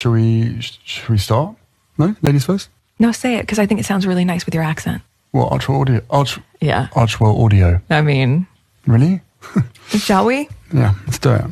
Should we start? No? Ladies first? No, say it, because I think it sounds really nice with your accent. What, Archwell Yeah. Audio? I mean... Really? Shall we? Yeah, let's do it.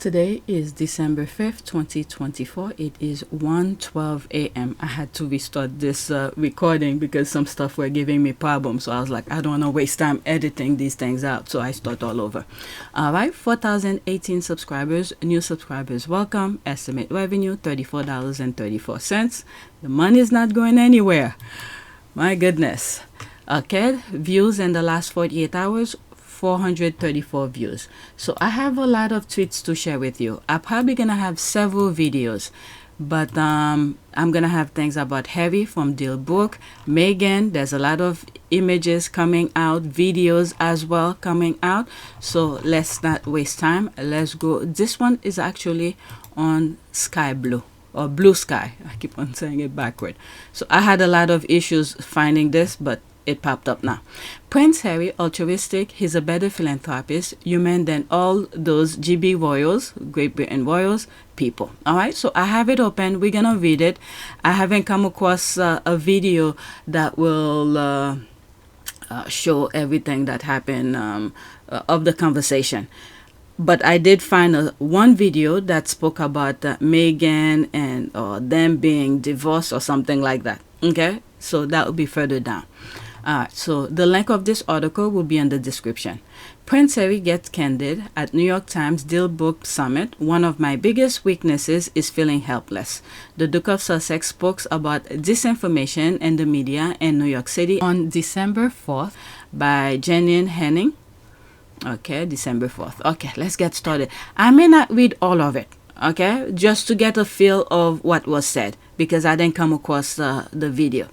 Today is December 5th, 2024. It is 1:12 a.m. I had to restart this recording because some stuff were giving me problems. So I was like, I don't want to waste time editing these things out. So I start all over. All right, 4,018 subscribers, new subscribers, welcome. Estimate revenue, $34.34. The money is not going anywhere. My goodness. Okay, views in the last 48 hours, 434 views. So I have a lot of tweets to share with you. I'm probably gonna have several videos, but I'm gonna have things about Harry from DealBrook, Meghan. There's a lot of images coming out, videos as well coming out. So let's not waste time. Let's go. This one is actually on Sky Blue or Blue Sky. I keep on saying it backward. So I had a lot of issues finding this, but it popped up now. Prince Harry, altruistic, he's a better philanthropist, human than all those GB royals, Great Britain royals, people. All right, so I have it open. We're gonna read it. I haven't come across a video that will show everything that happened of the conversation. But I did find one video that spoke about Meghan and them being divorced or something like that. Okay, so that will be further down. So the link of this article will be in the description. Prince Harry gets candid at New York Times DealBook Summit. One of my biggest weaknesses is feeling helpless. The Duke of Sussex spoke about disinformation in the media in New York City on December 4th by Janine Henning. Okay, December 4th. Okay, let's get started. I may not read all of it, okay, just to get a feel of what was said because I didn't come across the video.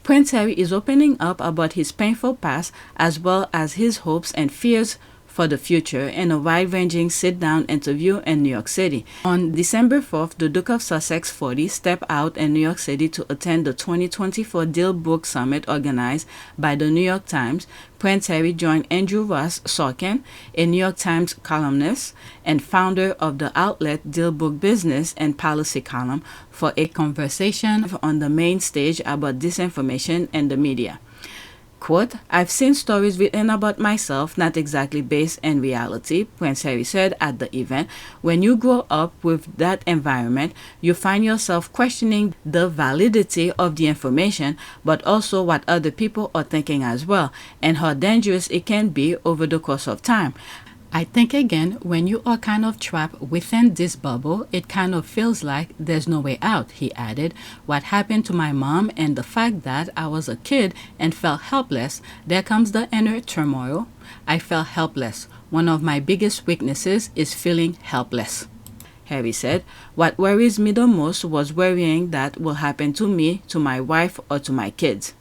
Prince Harry is opening up about his painful past as well as his hopes and fears for the future in a wide-ranging sit-down interview in New York City. On December 4th, the Duke of Sussex 40 stepped out in New York City to attend the 2024 DealBrook Summit organized by the New York Times. Prince Harry joined Andrew Ross Sorkin, a New York Times columnist and founder of the outlet DealBrook Business and Policy column, for a conversation on the main stage about disinformation in the media. Quote, I've seen stories written about myself, not exactly based in reality, Prince Harry said at the event. When you grow up with that environment, you find yourself questioning the validity of the information, but also what other people are thinking as well, and how dangerous it can be over the course of time. I think again, when you are kind of trapped within this bubble, it kind of feels like there's no way out, he added. What happened to my mom and the fact that I was a kid and felt helpless, there comes the inner turmoil. I felt helpless. One of my biggest weaknesses is feeling helpless. Harry said, what worries me the most was worrying that will happen to me, to my wife, or to my kids.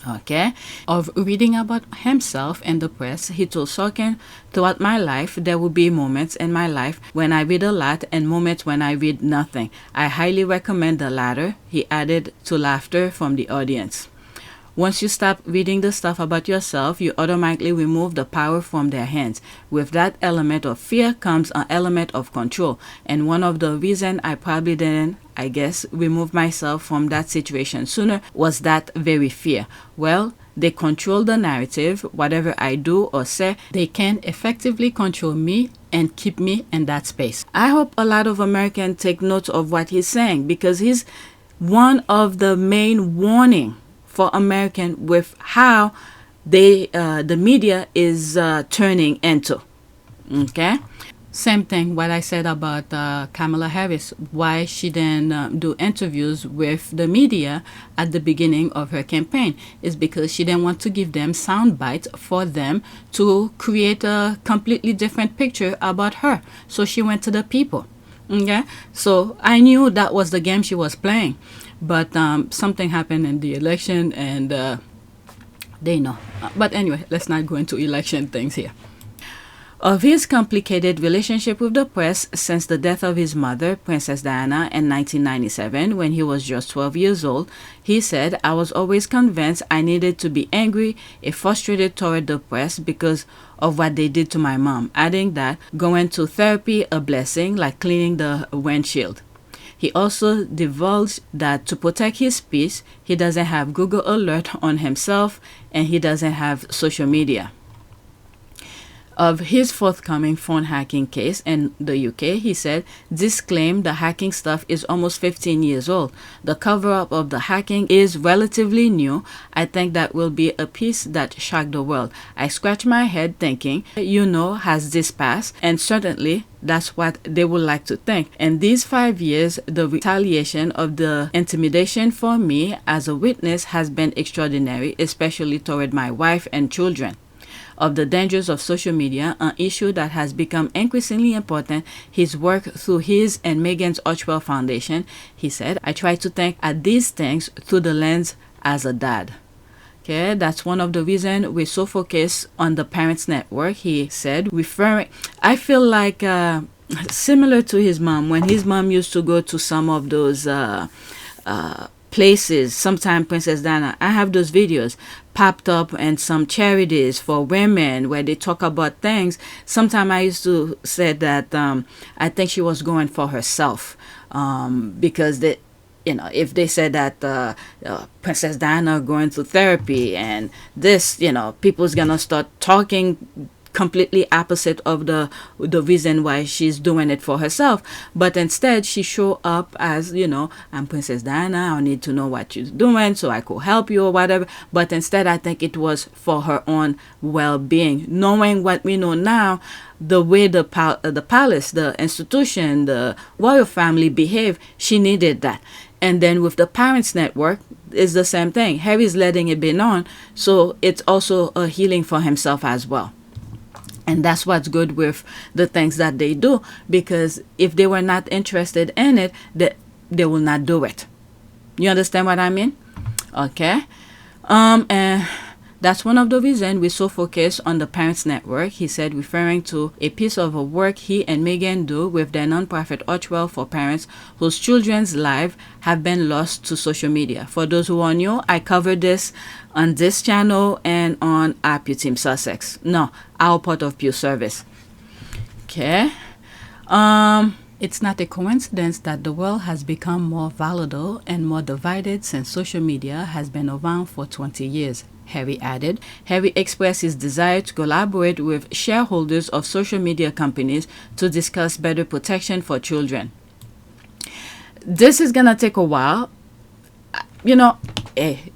Okay, of reading about himself in the press, he told Sorkin, throughout my life, there will be moments in my life when I read a lot and moments when I read nothing. I highly recommend the latter, he added to laughter from the audience. Once you stop reading the stuff about yourself, you automatically remove the power from their hands. With that element of fear comes an element of control. And one of the reasons I probably didn't, I guess, remove myself from that situation sooner was that very fear. Well, they control the narrative. Whatever I do or say, they can effectively control me and keep me in that space. I hope a lot of Americans take note of what he's saying, because he's one of the main warning for Americans with how the media is turning into. Okay? Same thing what I said about Kamala Harris, why she didn't do interviews with the media at the beginning of her campaign is because she didn't want to give them sound bites for them to create a completely different picture about her. So she went to the people. Okay, so I knew that was the game she was playing, but something happened in the election, and they know. But anyway, let's not go into election things here. Of his complicated relationship with the press since the death of his mother, Princess Diana, in 1997, when he was just 12 years old, he said, "I was always convinced I needed to be angry and frustrated toward the press because of what they did to my mom," adding that going to therapy a blessing like cleaning the windshield. He also divulged that to protect his peace, he doesn't have Google Alert on himself and he doesn't have social media. Of his forthcoming phone hacking case in the UK, he said, "This claim the hacking stuff is almost 15 years old. The cover-up of the hacking is relatively new. I think that will be a piece that shocked the world. I scratch my head thinking, has this passed? And certainly that's what they would like to think. In these 5 years, the retaliation of the intimidation for me as a witness has been extraordinary, especially toward my wife and children." Of the dangers of social media, an issue that has become increasingly important, his work through his and Meghan's Archwell Foundation, he said, "I try to think at these things through the lens as a dad." Okay, that's one of the reasons we're so focused on the Parents Network, he said, I feel like similar to his mom, when his mom used to go to some of those places, sometimes Princess Diana, I have those videos popped up and some charities for women where they talk about things. Sometimes I used to say that I think she was going for herself, because if they said that Princess Diana going through therapy and this, people's gonna start talking completely opposite of the reason why she's doing it for herself. But instead she show up as, I'm Princess Diana, I need to know what you're doing so I could help you or whatever. But instead I think it was for her own well-being. Knowing what we know now, the way the palace, the institution, the royal family behave, she needed that. And then with the Parents Network, it's the same thing. Harry's letting it be known, so it's also a healing for himself as well. And that's what's good with the things that they do, because if they were not interested in it, they will not do it. You understand what I mean? Okay. And that's one of the reasons we're so focused on the Parents Network, he said, referring to a piece of work he and Meghan do with their nonprofit Archwell for parents whose children's lives have been lost to social media. For those who are new, I covered this on this channel and on our Pew Team Sussex. No, our part of Pew Service. Okay. It's not a coincidence that the world has become more volatile and more divided since social media has been around for 20 years. Harry added. Harry expressed his desire to collaborate with shareholders of social media companies to discuss better protection for children. This is gonna take a while.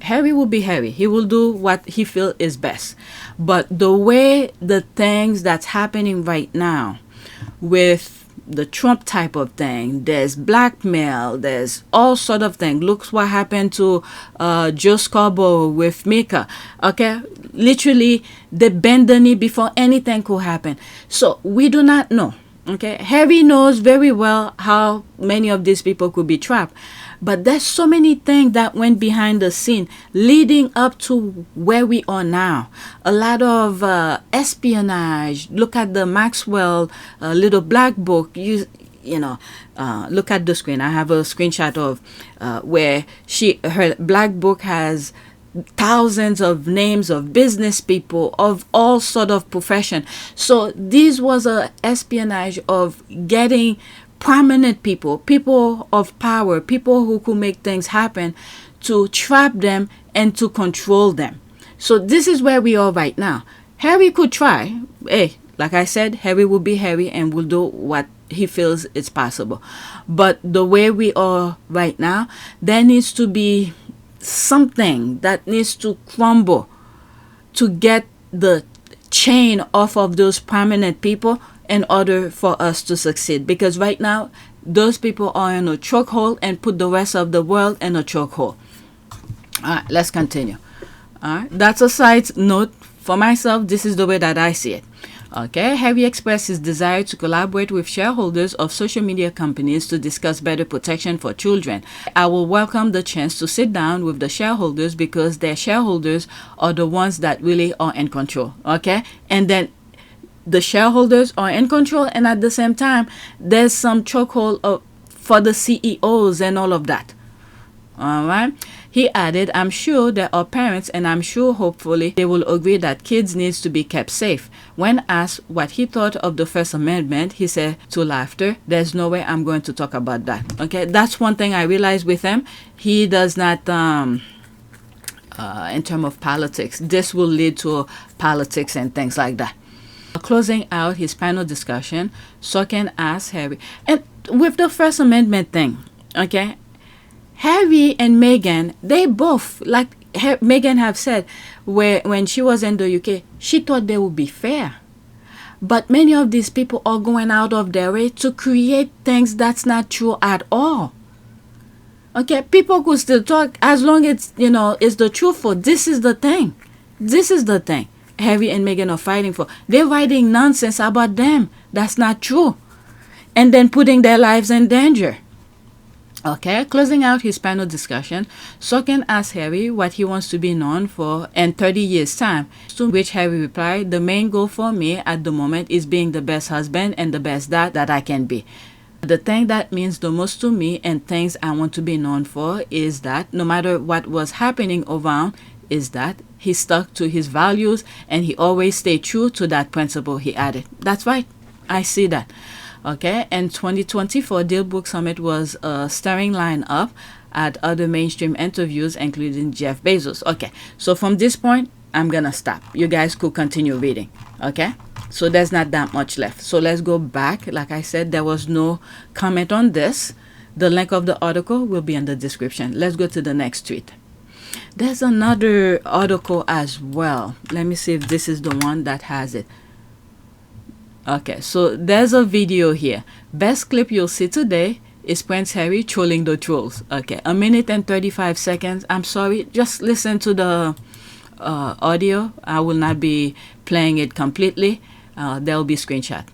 Harry will be Harry. He will do what he feels is best. But the way the things that's happening right now with the Trump type of thing, there's blackmail, there's all sort of thing. Look what happened to Joe Scarborough with Mika. Okay, literally they bend the knee before anything could happen. So we do not know. Okay, Harry knows very well how many of these people could be trapped. But there's so many things that went behind the scene leading up to where we are now. A lot of espionage. Look at the Maxwell little black book. Look at the screen. I have a screenshot of where her black book has thousands of names of business people of all sort of profession. So this was a espionage of getting prominent people, people of power, people who could make things happen, to trap them and to control them. So this is where we are right now. Harry could try. Hey, like I said, Harry will be Harry and will do what he feels is possible. But the way we are right now, there needs to be something that needs to crumble to get the chain off of those prominent people in order for us to succeed. Because right now, those people are in a chokehold and put the rest of the world in a chokehold. All right, let's continue. All right, that's a side note. For myself, this is the way that I see it. Okay, Harry expressed his desire to collaborate with shareholders of social media companies to discuss better protection for children. I will welcome the chance to sit down with the shareholders because their shareholders are the ones that really are in control. Okay, and then the shareholders are in control, and at the same time, there's some chokehold for the CEOs and all of that. All right. He added, I'm sure there are parents, and I'm sure hopefully they will agree that kids needs to be kept safe. When asked what he thought of the First Amendment, he said to laughter, there's no way I'm going to talk about that. Okay, that's one thing I realized with him. He does not, in terms of politics, this will lead to politics and things like that. Closing out his panel discussion, Sorkin asked Harry, and with the First Amendment thing, okay, Harry and Meghan, they both, like Meghan have said, when she was in the UK, she thought they would be fair. But many of these people are going out of their way to create things that's not true at all. Okay, people could still talk as long as, it's the truth. For this is the thing. This is the thing Harry and Meghan are fighting for. They're writing nonsense about them that's not true, and then putting their lives in danger. Okay, closing out his panel discussion, Sorkin asked Harry what he wants to be known for in 30 years' time, to which Harry replied, the main goal for me at the moment is being the best husband and the best dad that I can be. The thing that means the most to me and things I want to be known for is that no matter what was happening around, is that he stuck to his values and he always stayed true to that principle, he added. That's right. I see that. Okay, in 2024, DealBrook Summit was a stirring lineup at other mainstream interviews, including Jeff Bezos. Okay, so from this point, I'm going to stop. You guys could continue reading. Okay, so there's not that much left. So let's go back. Like I said, there was no comment on this. The link of the article will be in the description. Let's go to the next tweet. There's another article as well. Let me see if this is the one that has it. Okay, so there's a video here. Best clip you'll see today is Prince Harry trolling the trolls. Okay, 1 minute and 35 seconds. I'm sorry, just listen to the audio. I will not be playing it completely. There will be screenshot.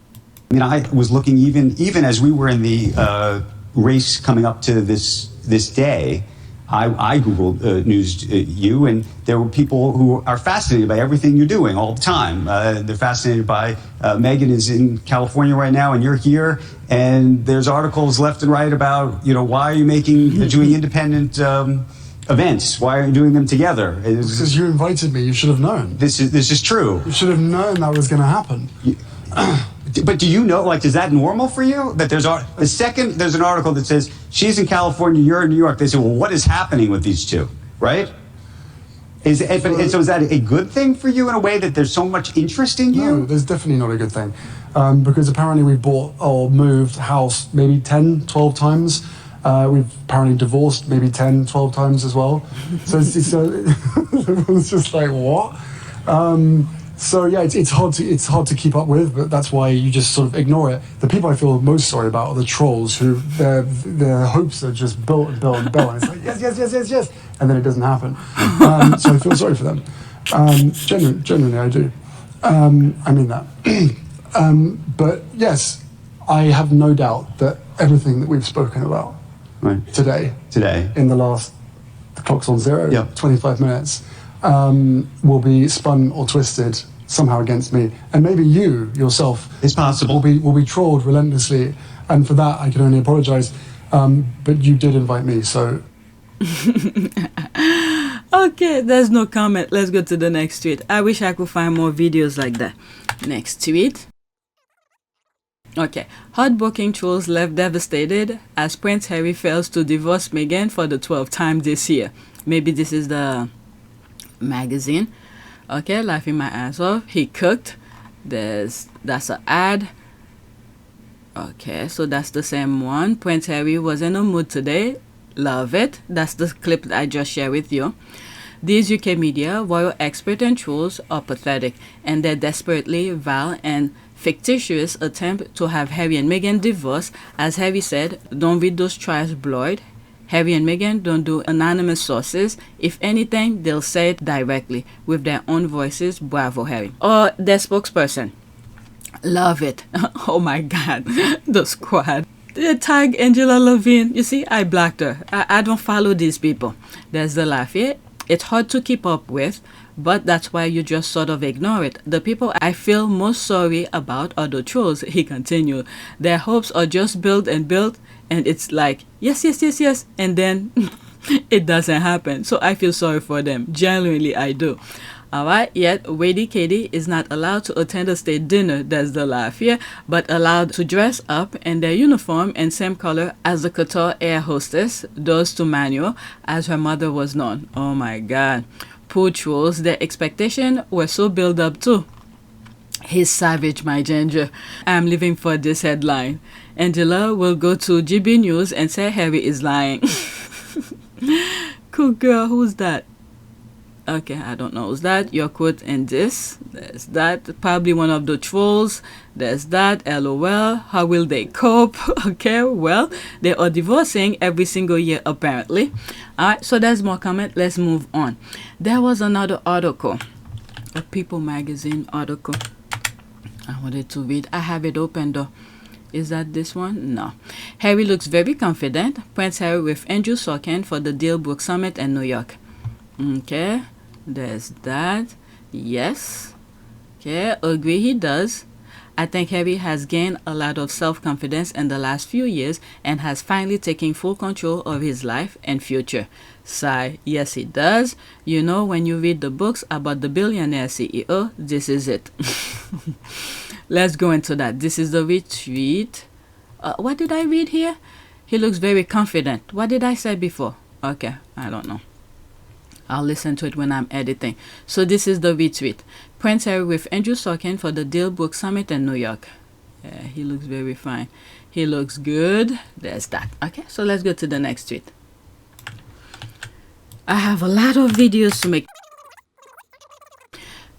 I mean, I was looking even as we were in the race coming up to this day. I Googled you, and there were people who are fascinated by everything you're doing all the time. They're fascinated by Meghan is in California right now, and you're here, and there's articles left and right about, why are you doing independent events? Why are you doing them together? Because you invited me, you should have known. This is true. You should have known that was going to happen. But do you know, is that normal for you? That the second there's an article that says she's in California, you're in New York, they say, well, what is happening with these two, right? So is that a good thing for you in a way that there's so much interest in you? No, there's definitely not a good thing. Because apparently we've bought or moved house maybe 10, 12 times. We've apparently divorced maybe 10, 12 times as well. So it's just like, what? So yeah, it's hard to keep up with, but that's why you just sort of ignore it. The people I feel most sorry about are the trolls who their hopes are just built and built and built, and it's like yes, and then it doesn't happen. So I feel sorry for them. Genuinely, I do. I mean that. But yes, I have no doubt that everything that we've spoken about today, in the last, the clock's on zero, 25 minutes. Will be spun or twisted somehow against me, and maybe you yourself, it's possible, will be trolled relentlessly, and for that I can only apologize. But you did invite me, so. Okay, there's no comment. Let's go to the next tweet. I wish I could find more videos like that. Next tweet. Okay, heartbroken trolls left devastated as Prince Harry fails to divorce Meghan for the 12th time this year. Maybe this is the magazine. Okay, laughing my ass off. He cooked. That's an ad. Okay, so that's the same one. Prince Harry was in a mood today. Love it. That's the clip that I just shared with you. These UK media, royal expert and trolls are pathetic, and their desperately vile and fictitious attempt to have Harry and Meghan divorced. As Harry said, don't read those trash blood. Harry and Meghan don't do anonymous sources. If anything, they'll say it directly with their own voices. Bravo, Harry. Or their spokesperson. Love it. Oh my God. The squad. They tag Angela Levine. You see, I blocked her. I don't follow these people. There's the laugh here. It's hard to keep up with, but that's why you just sort of ignore it. The people I feel most sorry about are the trolls, he continued. Their hopes are just built, and it's like, yes, yes, yes, yes, and then it doesn't happen. So I feel sorry for them. Genuinely, I do. Alright, yet Wady Katie is not allowed to attend a state dinner, that's the laugh here, but allowed to dress up in their uniform and same color as the Qatar air hostess does to Manuel, as her mother was known. Oh my God. Poor trolls, their expectations were so built up too. He's savage, my ginger. I'm living for this headline. Angela will go to GB News and say Harry is lying. Cool girl, who's that? Okay, I don't know who's that. Your quote in this. There's that. Probably one of the trolls. There's that. LOL. How will they cope? Okay, well, they are divorcing every single year apparently. Alright, so there's more comment. Let's move on. There was another article. A People magazine article. I wanted to read. I have it open though. Is that this one? No. Harry looks very confident. Prince Harry with Andrew Sorkin for the DealBrook Summit in New York. Okay. There's that. Yes. Okay, agree he does. I think Harry has gained a lot of self-confidence in the last few years and has finally taken full control of his life and future. Sigh. Yes, he does. You know, when you read the books about the billionaire CEO, this is it. Let's go into that. This is the retweet. What did I read here? He looks very confident. What did I say before? Okay, I don't know. I'll listen to it when I'm editing. So this is the retweet. Prince Harry with Andrew Sorkin for the DealBrook Summit in New York. Yeah, he looks very fine. He looks good. There's that. Okay, so let's go to the next tweet. I have a lot of videos to make.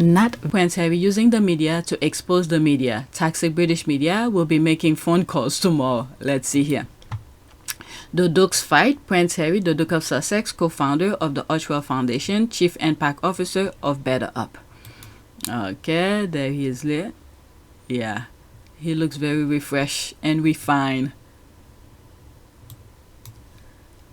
Not Prince Harry using the media to expose the media. Toxic British media will be making phone calls tomorrow. Let's see here. The Dukes fight. Prince Harry, the Duke of Sussex, co-founder of the Archwell Foundation, chief impact officer of Better Up. Okay, there he is there. Yeah, he looks very refreshed and refined.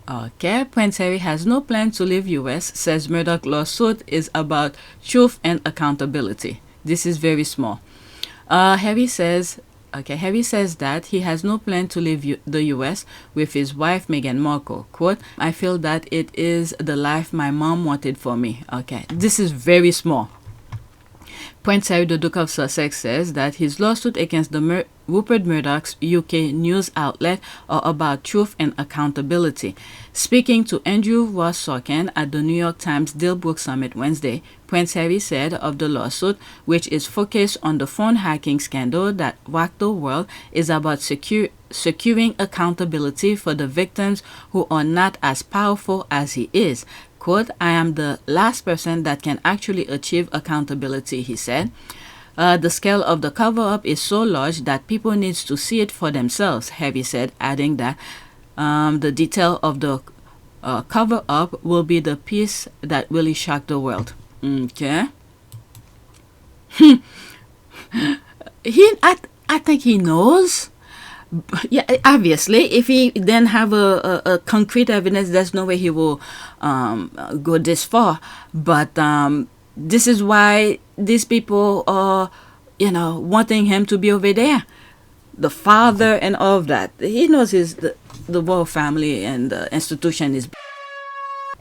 Okay, Prince Harry has no plan to leave US, says Murdoch lawsuit is about truth and accountability. This is very small. Harry says that he has no plan to leave the US with his wife Meghan Markle. Quote, I feel that it is the life my mom wanted for me. Okay, this is very small. Prince Harry, the Duke of Sussex, says that his lawsuit against the Rupert Murdoch's UK news outlet are about truth and accountability. Speaking to Andrew Ross Sorkin at the New York Times DealBrook Summit Wednesday, Prince Harry said of the lawsuit, which is focused on the phone hacking scandal that rocked the world, is about securing accountability for the victims who are not as powerful as he is. Quote, I am the last person that can actually achieve accountability, he said. The scale of the cover-up is so large that people need to see it for themselves, Harry said, adding that the detail of the cover-up will be the piece that really shocked the world. Okay. I think he knows. Yeah, obviously, if he then have a concrete evidence, there's no way he will go this far. But this is why these people are, wanting him to be over there. The father and all of that. He knows the royal family and the institution is.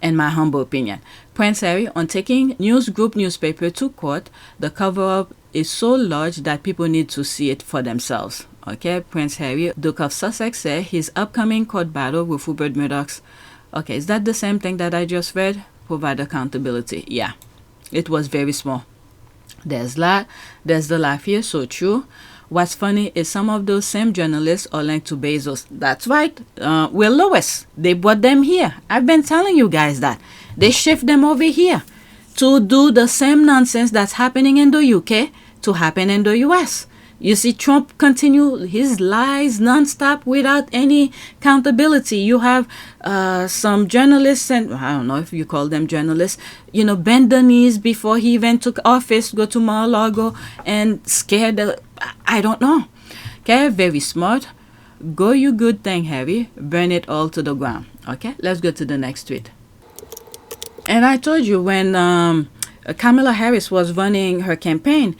in my humble opinion. Prince Harry, on taking Newsgroup newspaper to court, the cover-up is so large that people need to see it for themselves. Okay, Prince Harry, Duke of Sussex, said his upcoming court battle with Rupert Murdoch. Okay, is that the same thing that I just read? Provide accountability. Yeah, it was very small. There's the laugh here, so true. What's funny is some of those same journalists are linked to Bezos. That's right. Will Lewis. They brought them here. I've been telling you guys that. They shift them over here to do the same nonsense that's happening in the UK to happen in the US. You see Trump continue his lies nonstop without any accountability. You have some journalists, and I don't know if you call them journalists, bend the knees before he even took office, go to Mar-a-Lago and scare I don't know. Okay, very smart. Go you good thing, Harry. Burn it all to the ground. Okay, let's go to the next tweet. And I told you when Kamala Harris was running her campaign,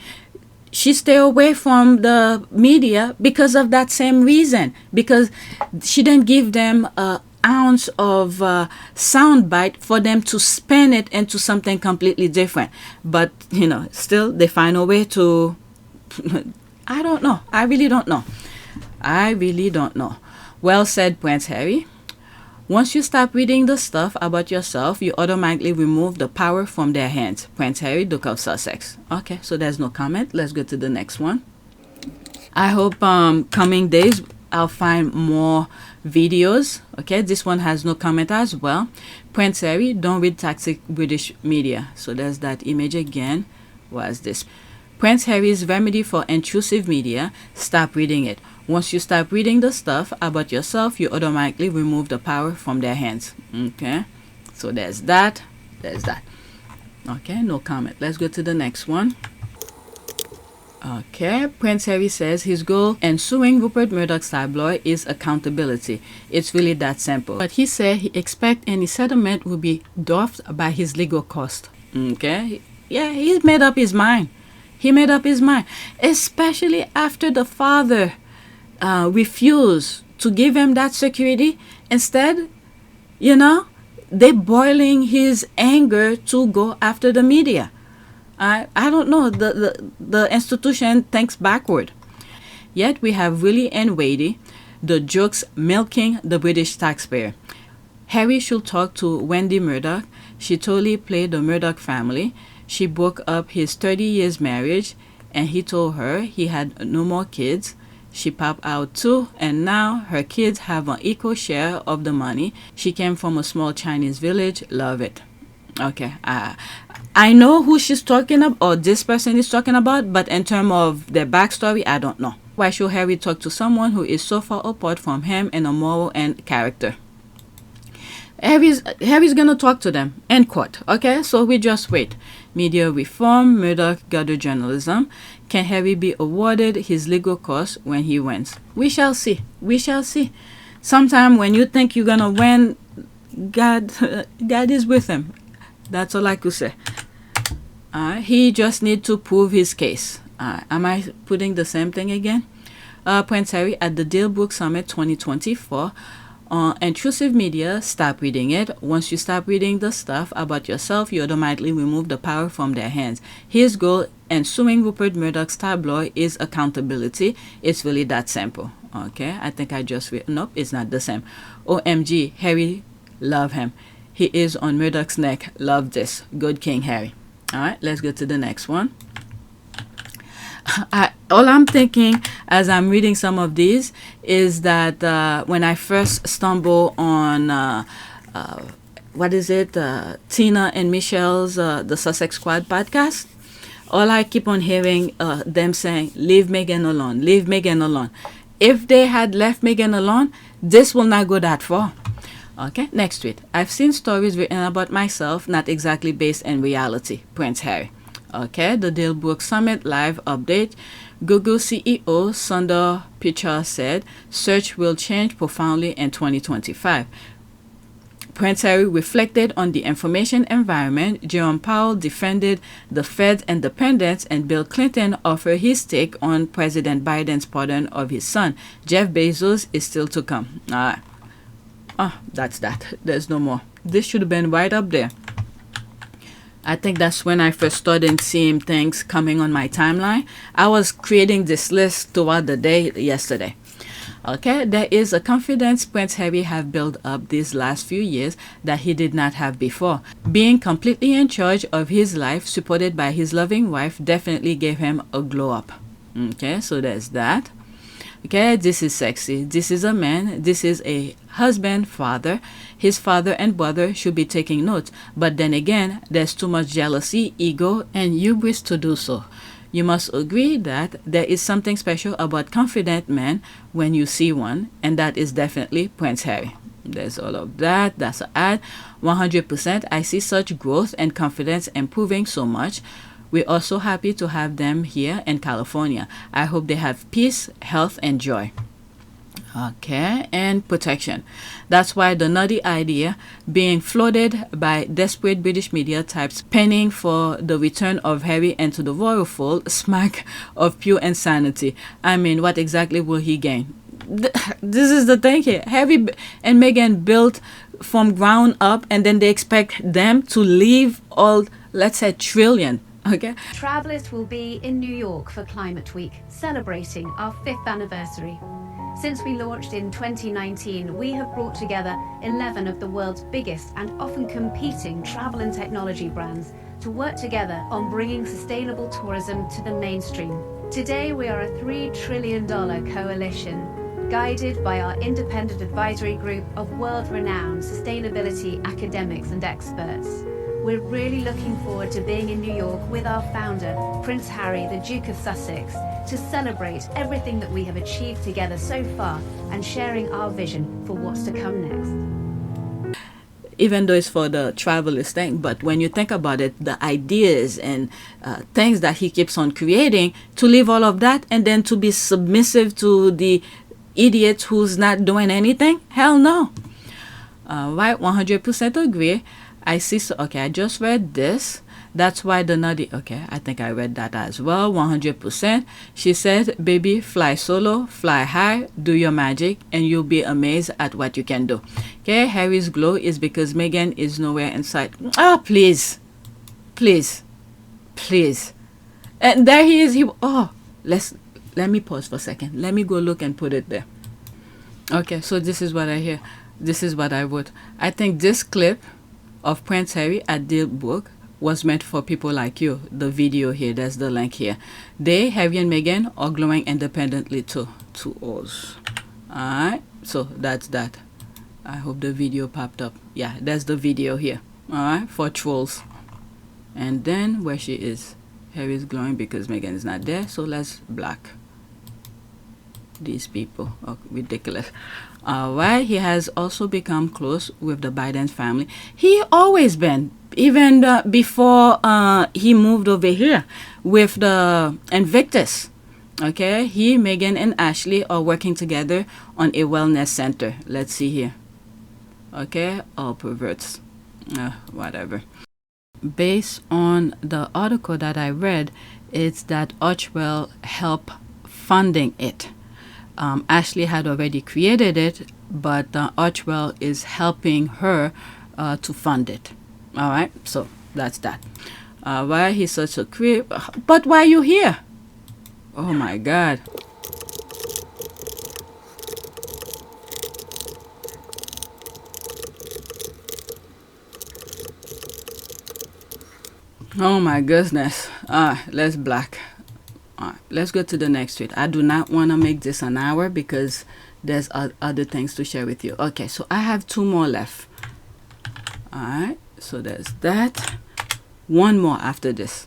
she stayed away from the media because of that same reason. Because she didn't give them an ounce of soundbite for them to spin it into something completely different. But, still they find a way to... I don't know. I really don't know. Well said, Prince Harry. Once you stop reading the stuff about yourself, you automatically remove the power from their hands. Prince Harry, Duke of Sussex. Okay, so there's no comment. Let's go to the next one. I hope coming days I'll find more videos. Okay, this one has no comment as well. Prince Harry, don't read toxic British media. So there's that image again. What is this? Prince Harry's remedy for intrusive media: stop reading it. Once you stop reading the stuff about yourself, you automatically remove the power from their hands. Okay, so there's that. Okay, no comment. Let's go to the next one. Okay, Prince Harry says his goal in suing Rupert Murdoch's tabloid is accountability. It's really that simple. But he said he expects any settlement will be dwarfed by his legal cost. Okay, yeah, he's made up his mind. Especially after the father refused to give him that security. Instead, they're boiling his anger to go after the media. I don't know. The institution thinks backward. Yet we have really and weighty the jokes milking the British taxpayer. Harry should talk to Wendy Murdoch. She totally played the Murdoch family. She broke up his 30 years marriage, and he told her he had no more kids. She popped out too, and now her kids have an equal share of the money. She came from a small Chinese village. Love it. Okay, I know who she's talking about, or this person is talking about, but in terms of their backstory, I don't know. Why should Harry talk to someone who is so far apart from him in a moral and character? Harry's gonna talk to them in court. Okay, so we just wait. Media reform, Murdoch gutter journalism. Can Harry be awarded his legal costs when he wins? We shall see. Sometime when you think you're gonna win, God is with him. That's all I could say. He just need to prove his case. Am I putting the same thing again? Prince Harry at the DealBrook Summit 2024. Intrusive media, stop reading it. Once you stop reading the stuff about yourself, you automatically remove the power from their hands. His goal in suing Rupert Murdoch's tabloid is accountability. It's really that simple. Okay, I think I just nope, it's not the same. OMG, Harry, love him. He is on Murdoch's neck. Love this. Good King Harry. All right, let's go to the next one. All I'm thinking as I'm reading some of these is that when I first stumbled on Tina and Michelle's the Sussex Squad podcast, all I keep on hearing them saying, leave Meghan alone. If they had left Meghan alone, this will not go that far. Okay, next tweet. I've seen stories written about myself, not exactly based in reality. Prince Harry. Okay, the DealBrook Summit live update. Google CEO Sundar Pichai said search will change profoundly in 2025. Prince Harry reflected on the information environment. Jerome Powell defended the Fed's independence, and Bill Clinton offered his take on President Biden's pardon of his son. Jeff Bezos is still to come. That's that. There's no more. This should have been right up there. I think that's when I first started seeing things coming on my timeline. I was creating this list throughout the day yesterday. Okay, there is a confidence Prince Harry have built up these last few years that he did not have before. Being completely in charge of his life, supported by his loving wife, definitely gave him a glow up. Okay, so there's that. Okay, this is sexy. This is a man. This is a husband, father. His father and brother should be taking notes. But then again, there's too much jealousy, ego, and hubris to do so. You must agree that there is something special about confident men when you see one, and that is definitely Prince Harry. There's all of that. That's an ad. 100%. I see such growth and confidence improving so much. We're also happy to have them here in California. I hope they have peace, health, and joy. Okay, and protection. That's why the nutty idea being floated by desperate British media types penning for the return of Harry into the royal fold smack of pure insanity. I mean, what exactly will he gain? This is the thing here. Harry and Meghan built from ground up, and then they expect them to leave all, let's say, trillion. Okay. Travelers will be in New York for Climate Week, celebrating our 5th anniversary. Since we launched in 2019, we have brought together 11 of the world's biggest and often competing travel and technology brands to work together on bringing sustainable tourism to the mainstream. Today, we are a $3 trillion coalition, guided by our independent advisory group of world-renowned sustainability academics and experts. We're really looking forward to being in New York with our founder, Prince Harry, the Duke of Sussex, to celebrate everything that we have achieved together so far and sharing our vision for what's to come next. Even though it's for the travelers thing, but when you think about it, the ideas and things that he keeps on creating, to leave all of that and then to be submissive to the idiot who's not doing anything? Hell no. Right, 100% agree. I see, so okay, I just read this. That's why the nutty, okay, I think I read that as well, 100%. She said, baby, fly solo, fly high, do your magic, and you'll be amazed at what you can do. Okay, Harry's glow is because Meghan is nowhere in sight. Oh, please, please, please. And there he is. Let me pause for a second. Let me go look and put it there. Okay, so this is what I hear. This is what I wrote. I think this clip of Prince Harry at DealBrook was meant for people like you. The video here, there's the link here. They, Harry and Meghan, are glowing independently too. To us. Alright, so that's that. I hope the video popped up. Yeah, there's the video here. Alright, for trolls. And then where she is. Harry's glowing because Meghan is not there, so let's block these people. Oh, ridiculous. Alright, he has also become close with the Biden family. He always been, even before he moved over here with the Invictus. Okay, he, Meghan, and Ashley are working together on a wellness center. Let's see here. Okay, all perverts. Whatever. Based on the article that I read, it's that Archwell helped funding it. Ashley had already created it, but Archwell is helping her to fund it. All right, so that's that. Why he's such a creep? But why are you here? Oh my God. Oh my goodness. Let's black. Let's go to the next tweet. I do not want to make this an hour because there's other things to share with you. Okay, so I have 2 more left. Alright, so there's that. 1 more after this.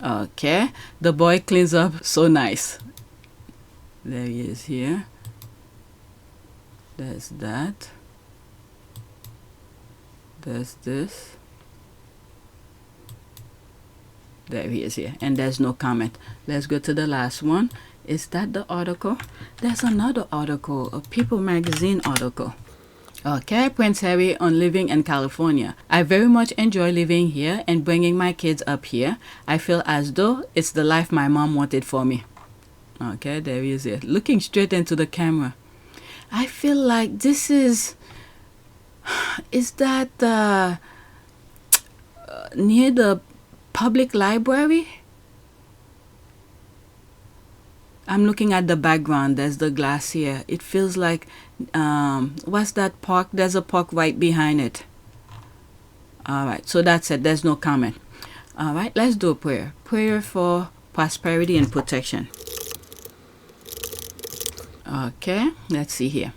Okay, the boy cleans up so nice. There he is here. There's that. There's this. There he is here, and there's no comment. Let's go to the last one. Is that the article? There's another article, a People magazine article. Okay, Prince Harry on living in California. I very much enjoy living here and bringing my kids up here. I feel as though it's the life my mom wanted for me. Okay, there he is here, looking straight into the camera. I feel like this is... Is that near the public library? I'm looking at the background. There's the glass here. It feels like, what's that park? There's a park right behind it. All right, so that's it. There's no comment. All right, let's do a prayer. Prayer for prosperity and protection. Okay, let's see here.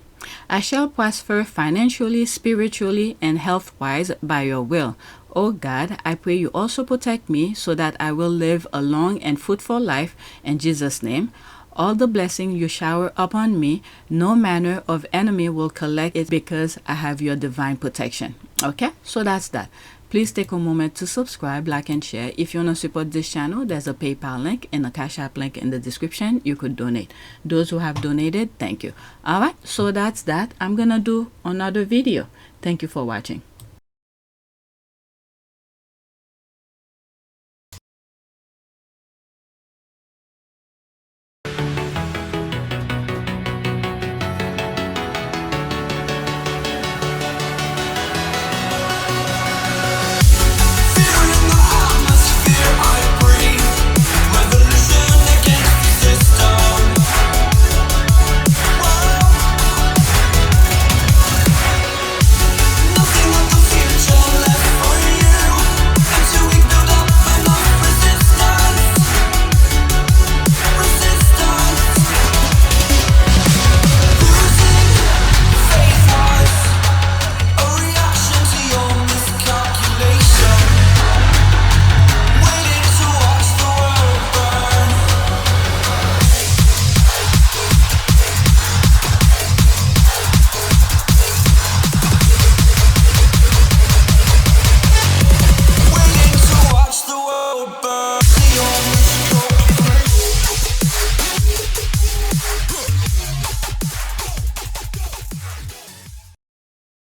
I shall prosper financially, spiritually, and health-wise by your will. Oh God, I pray you also protect me so that I will live a long and fruitful life. In Jesus' name, all the blessing you shower upon me, no manner of enemy will collect it because I have your divine protection. Okay, so that's that. Please take a moment to subscribe, like, and share. If you want to support this channel, there's a PayPal link and a Cash App link in the description. You could donate. Those who have donated, thank you. All right, so that's that. I'm going to do another video. Thank you for watching.